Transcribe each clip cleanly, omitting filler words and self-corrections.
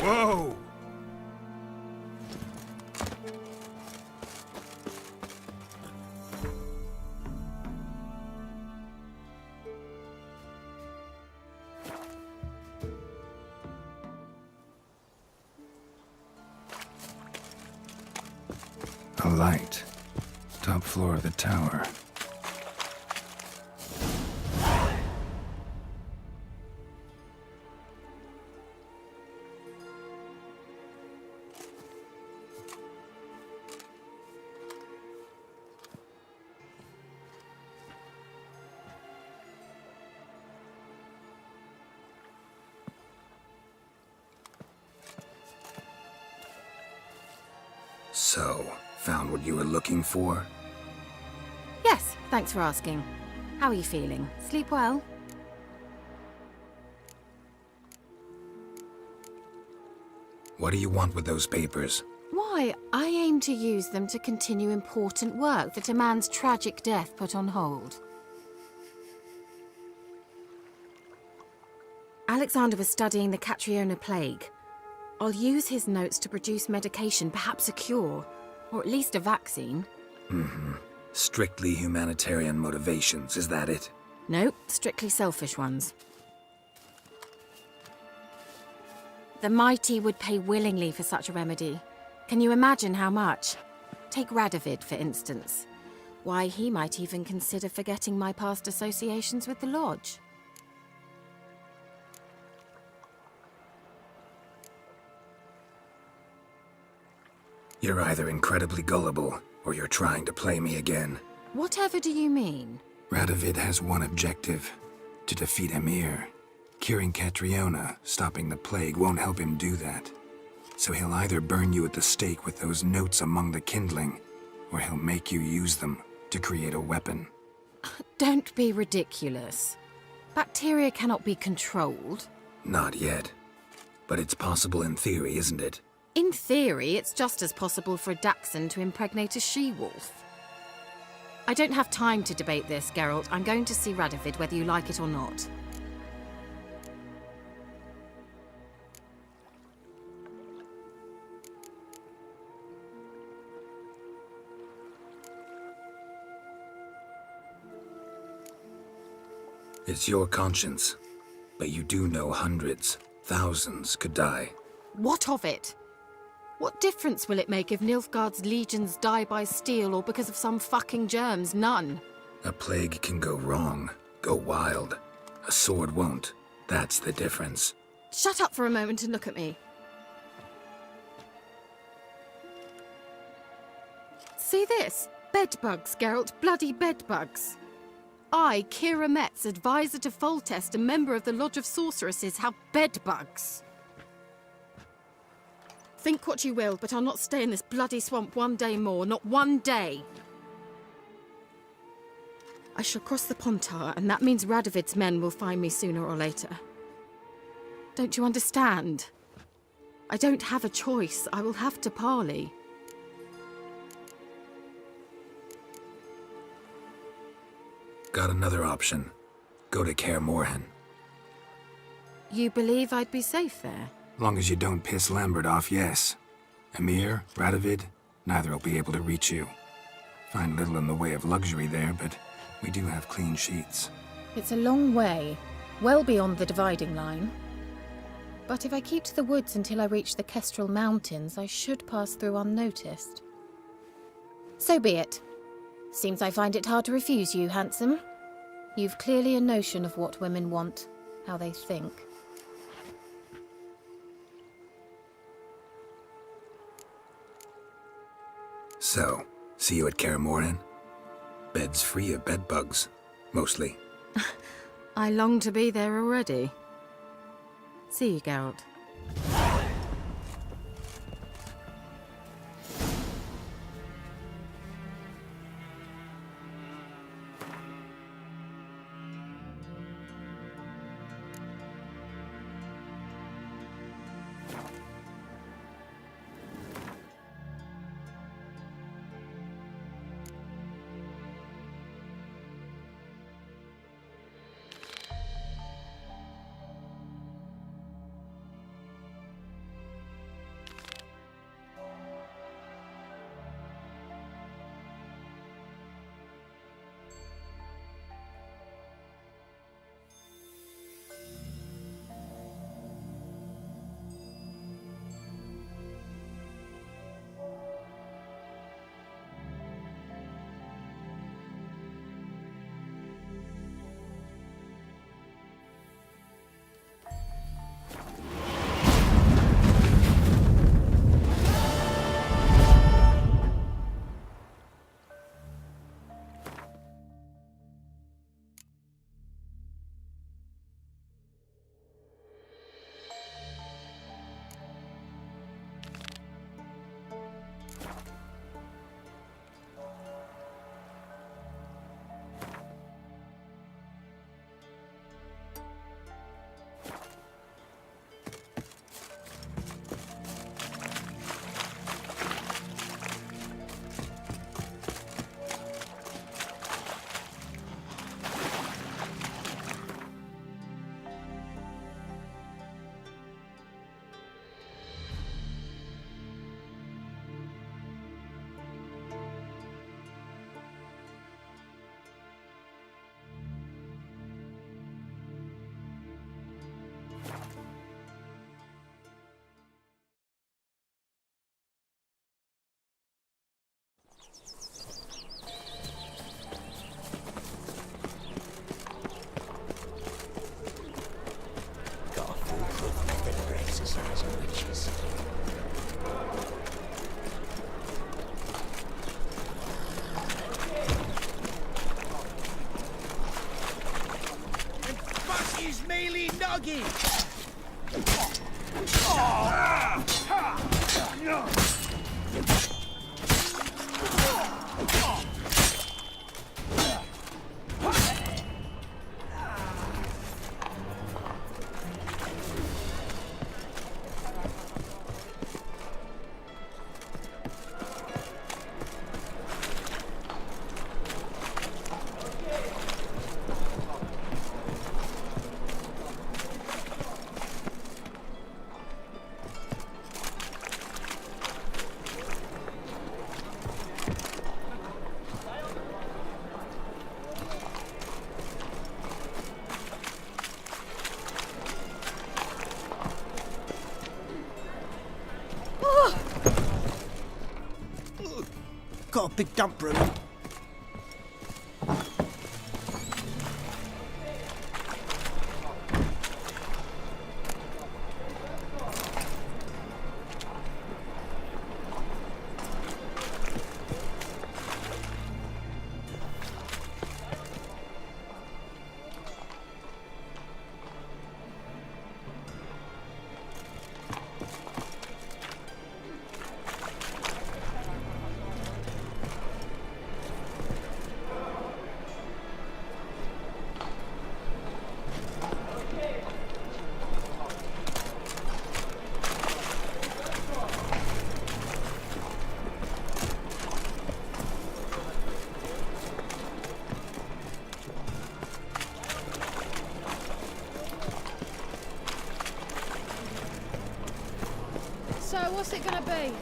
Whoa! A light. Top floor of the tower. So, found what you were looking for? Yes, thanks for asking. How are you feeling? Sleep well? What do you want with those papers? Why, I aim to use them to continue important work that a man's tragic death put on hold. Alexander was studying the Catriona plague. I'll use his notes to produce medication, perhaps a cure, or at least a vaccine. Strictly humanitarian motivations, is that it? Nope, strictly selfish ones. The mighty would pay willingly for such a remedy. Can you imagine how much? Take Radovid, for instance. Why, he might even consider forgetting my past associations with the Lodge. You're either incredibly gullible, or you're trying to play me again. Whatever do you mean? Radovid has one objective: to defeat Emir. Curing Catriona, stopping the plague, won't help him do that. So he'll either burn you at the stake with those notes among the kindling, or he'll make you use them to create a weapon. Don't be ridiculous. Bacteria cannot be controlled. Not yet. But it's possible in theory, isn't it? In theory, it's just as possible for a Dachshund to impregnate a she-wolf. I don't have time to debate this, Geralt. I'm going to see Radovid whether you like it or not. It's your conscience. But you do know hundreds, thousands could die. What of it? What difference will it make if Nilfgaard's legions die by steel or because of some fucking germs? None. A plague can go wrong, go wild. A sword won't. That's the difference. Shut up for a moment and look at me. See this? Bedbugs, Geralt. Bloody bedbugs. I, Kira Metz, advisor to Foltest, a member of the Lodge of Sorceresses, have bedbugs. Think what you will, but I'll not stay in this bloody swamp one day more. Not one day. I shall cross the Pontar, and that means Radovid's men will find me sooner or later. Don't you understand? I don't have a choice. I will have to parley. Got another option. Go to Kaer Morhen. You believe I'd be safe there? Long as you don't piss Lambert off, yes. Emir, Radovid, neither will be able to reach you. Find little in the way of luxury there, but we do have clean sheets. It's a long way, well beyond the dividing line. But if I keep to the woods until I reach the Kestrel Mountains, I should pass through unnoticed. So be it. Seems I find it hard to refuse you, handsome. You've clearly a notion of what women want, how they think. So, see you at Kaer Morhen? Bed's free of bedbugs, mostly. I long to be there already. See you, Geralt. silly nugget! Got a big dump room. So, what's it gonna be?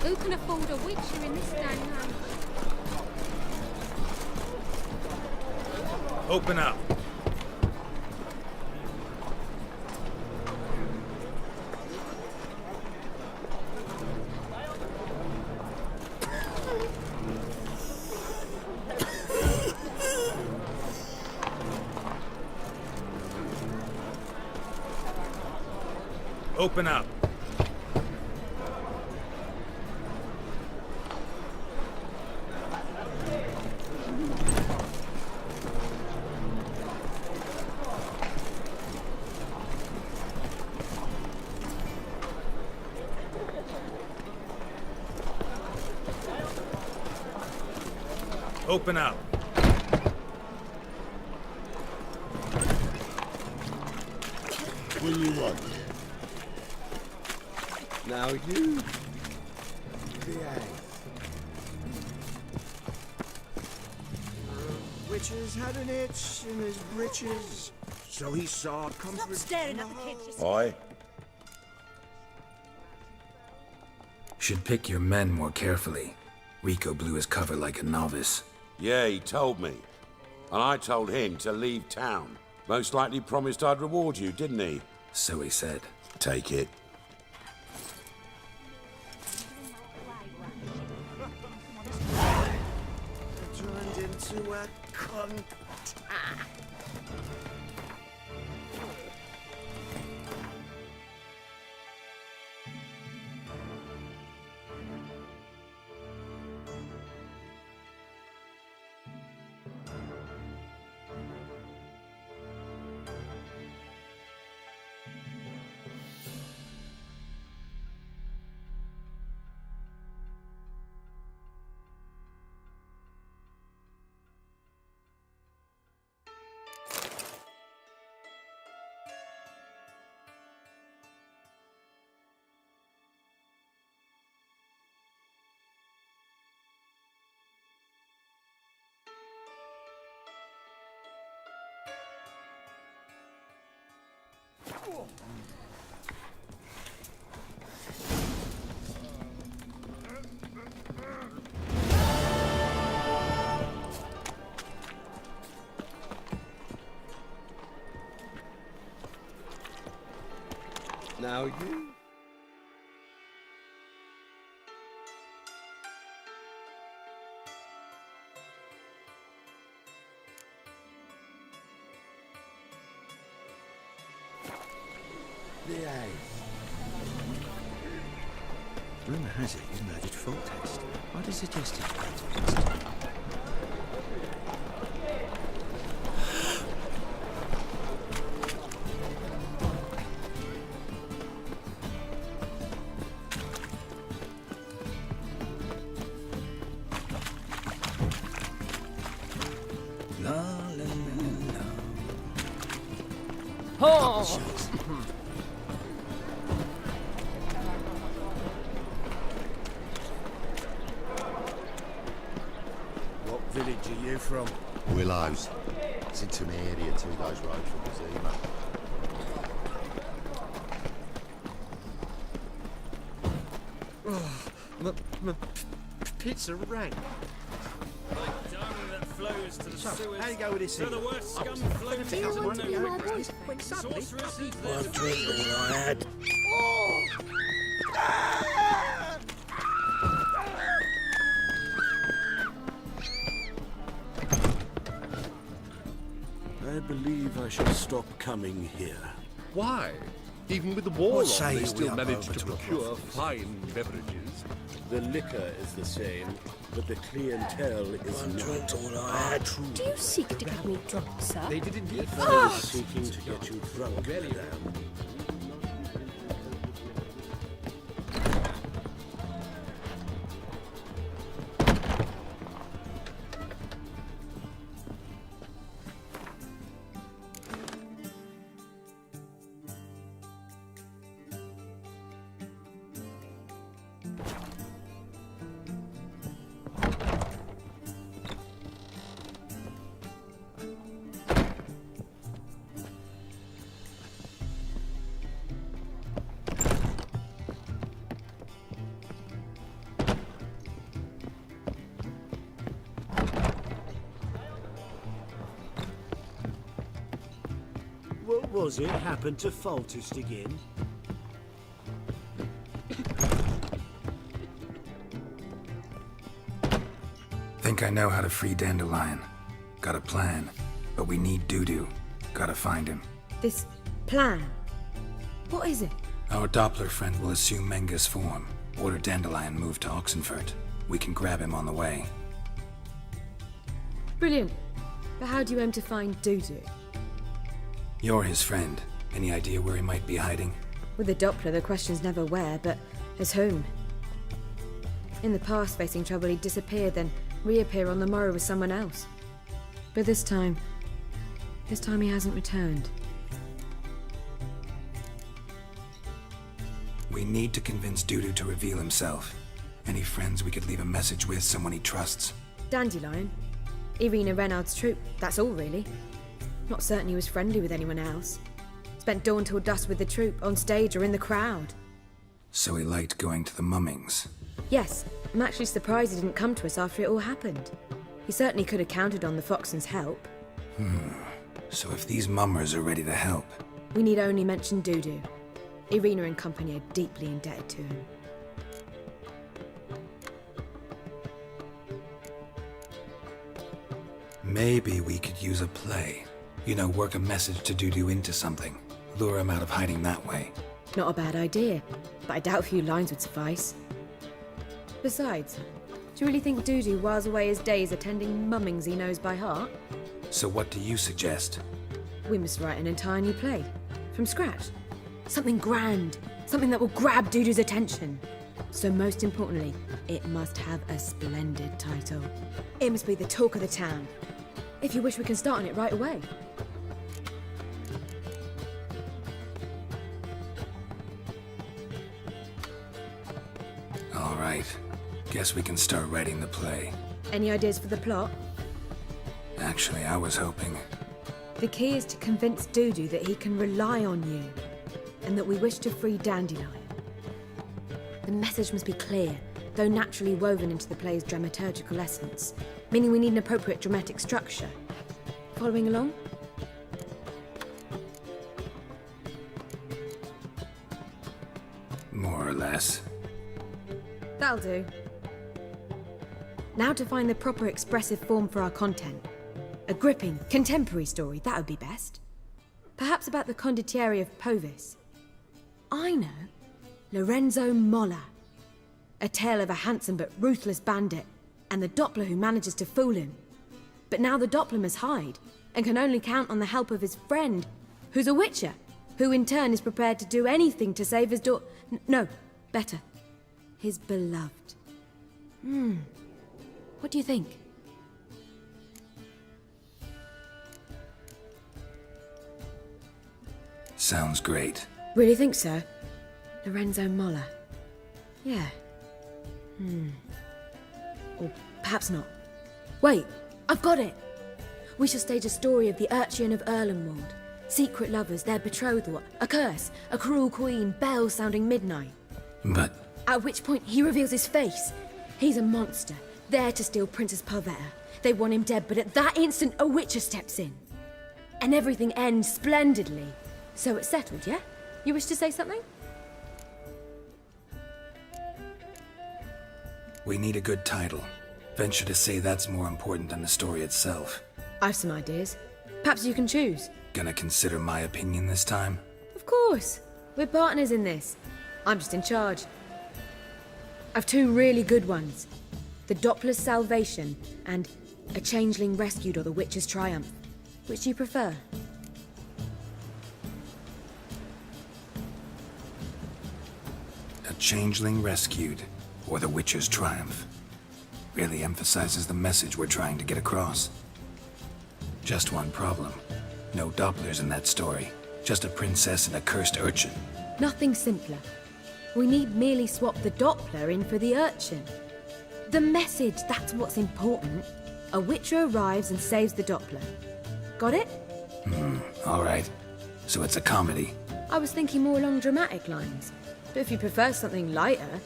Who can afford a witcher in this day and age? Open up. Open up. Open up. What do you want? Now you behave. Witcher's had an itch in his britches, so he saw comfort. Stop staring at the kids. Oi. Should pick your men more carefully. Rico blew his cover like a novice. Yeah, he told me. And I told him to leave town. Most likely promised I'd reward you, didn't he? So he said. Take it. Turned into a cunt. Now you. Behave. Rumour has it he's murdered Foltest. I'd have suggested protest. La la la la. Oh! What village are you from? Willows. It's into my area, 2 days road from Zima. Pizza rank. That flows to the sewers. How you go with this So thing? the worst scum I flows was into thinking the I river. was when suddenly Sorceresses, I've drink all I had. I believe I shall stop coming here. Why? Even with the war What on, say they we still up manage over to to a procure brothel? fine beverages. The liquor is the same, but the clientele is not. All I had. Do you seek to get me drunk, sir? They did indeed. I was seeking to get you drunk, madame. What was it happened to Foltest again? Think I know how to free Dandelion. Got a plan, but we need Dudu. Gotta find him. This plan? What is it? Our Doppler friend will assume Menga's form. Order Dandelion moved to Oxenfurt. We can grab him on the way. Brilliant. But how do you aim to find Dudu? You're his friend. Any idea where he might be hiding? With the Doppler, the question's never where, but as whom. In the past, facing trouble, he'd disappear, then reappear on the morrow with someone else. But this time he hasn't returned. We need to convince Dudu to reveal himself. Any friends we could leave a message with, someone he trusts? Dandelion. Irina Renard's troupe, that's all really. Not certain he was friendly with anyone else. Spent dawn till dusk with the troupe, on stage or in the crowd. So he liked going to the mummings. Yes, I'm actually surprised he didn't come to us after it all happened. He certainly could have counted on the Foxen's help. So if these mummers are ready to help, We need only mention Dudu. Irina and company are deeply indebted to him. maybe we could use a play. You know, work a message to Dudu into something. Lure him out of hiding that way. Not a bad idea, but I doubt a few lines would suffice. Besides, do you really think Dudu whiles away his days attending mummings he knows by heart? So what do you suggest? We must write an entire new play. From scratch. Something grand. Something that will grab Dudu's attention. So most importantly, it must have a splendid title. It must be the talk of the town. If you wish, we can start on it right away. All right. Guess we can start writing the play. Any ideas for the plot? Actually, I was hoping... The key is to convince Dudu that he can rely on you, and that we wish to free Dandelion. The message must be clear, though naturally woven into the play's dramaturgical essence, meaning we need an appropriate dramatic structure. Following along? More or less. That'll do. Now to find the proper expressive form for our content. A gripping, contemporary story, that would be best. Perhaps about the condottieri of Povis. I know. Lorenzo Molla. A tale of a handsome but ruthless bandit, and the Doppler who manages to fool him. But now the Doppler must hide, and can only count on the help of his friend, who's a witcher, who in turn is prepared to do anything to save his no, better, his beloved. What do you think? Sounds great. Really think so? Lorenzo Molla. Yeah. Or perhaps not. Wait, I've got it! We shall stage a story of the Urchin of Erlenwald. Secret lovers, their betrothal, a curse, a cruel queen, bells sounding midnight. But At which point he reveals his face. He's a monster, there to steal Princess Parvetta. They want him dead, but at that instant a witcher steps in. And everything ends splendidly. So it's settled, yeah? You wish to say something? we need a good title. Venture to say that's more important than the story itself. I've some ideas. Perhaps you can choose. Gonna consider my opinion this time? Of course. We're partners in this. I'm just in charge. I've two really good ones. The Doppler's Salvation and A Changeling Rescued or the Witcher's Triumph. Which do you prefer? A Changeling Rescued, or the Witcher's Triumph. Really emphasizes the message we're trying to get across. Just one problem. No Dopplers in that story. Just a princess and a cursed urchin. Nothing simpler. We need merely swap the Doppler in for the urchin. The message, that's what's important. A witcher arrives and saves the Doppler. Got it? Alright. So it's a comedy. I was thinking more along dramatic lines. But if you prefer something lighter...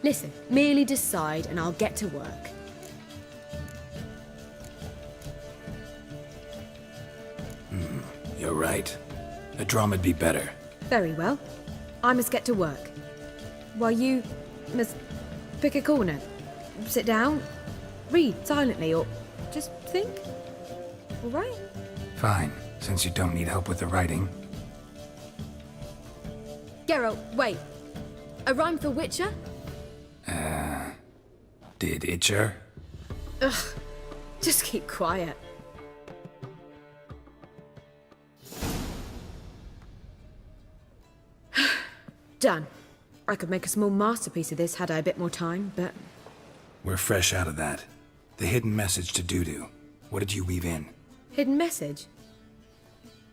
Listen, merely decide and I'll get to work. You're right. A drama'd be better. Very well. I must get to work. While you must pick a corner. Sit down, read silently, or just think. All right? Fine, since you don't need help with the writing. Geralt, wait. A rhyme for Witcher? Did Itcher? Ugh. Just keep quiet. Done. I could make a small masterpiece of this had I a bit more time, but... We're fresh out of that. The hidden message to Dudu. What did you weave in? Hidden message?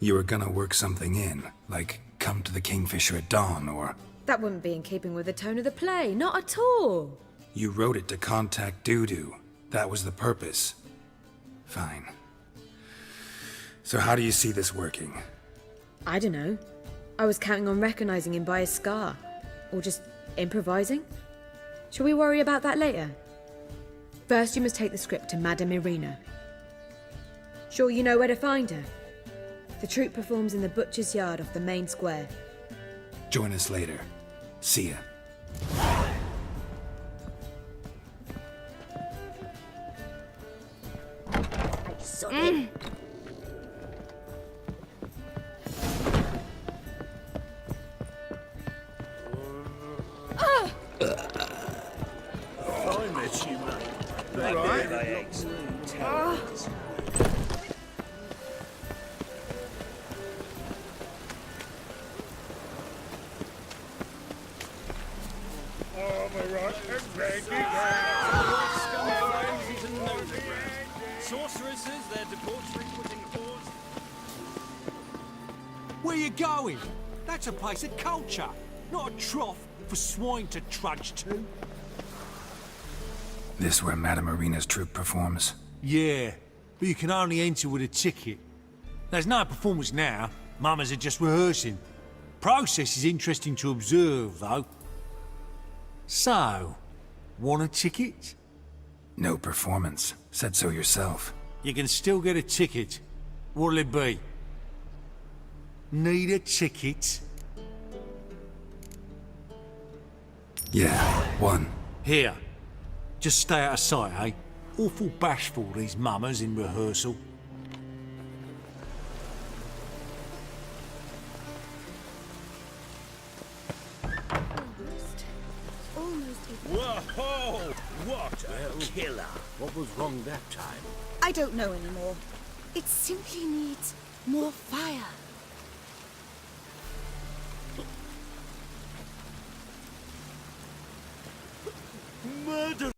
You were gonna work something in, like come to the Kingfisher at dawn, or... That wouldn't be in keeping with the tone of the play, not at all. You wrote it to contact Dudu. That was the purpose. Fine. So how do you see this working? I don't know. I was counting on recognizing him by his scar. Or just improvising. Shall we worry about that later? First, you must take the script to Madame Irina. Sure you know where to find her? The troupe performs in the butcher's yard off the main square. Join us later. See ya. I met you, mate. Right. Sorceresses, their debauchery putting paws. Where you going? That's a place of culture, not a trough for swine to trudge to. This where Madame Irina's troupe performs? Yeah, but you can only enter with a ticket. There's no performance now. Mamas are just rehearsing. Process is interesting to observe, though. So, want a ticket? No performance. Said so yourself. You can still get a ticket. What'll it be? Need a ticket? Yeah, one. Here. Just stay out of sight, eh? Awful bashful, these mamas in rehearsal. Almost. Well, Oh, what a killer! What was wrong that time? I don't know anymore. It simply needs more fire. Murder!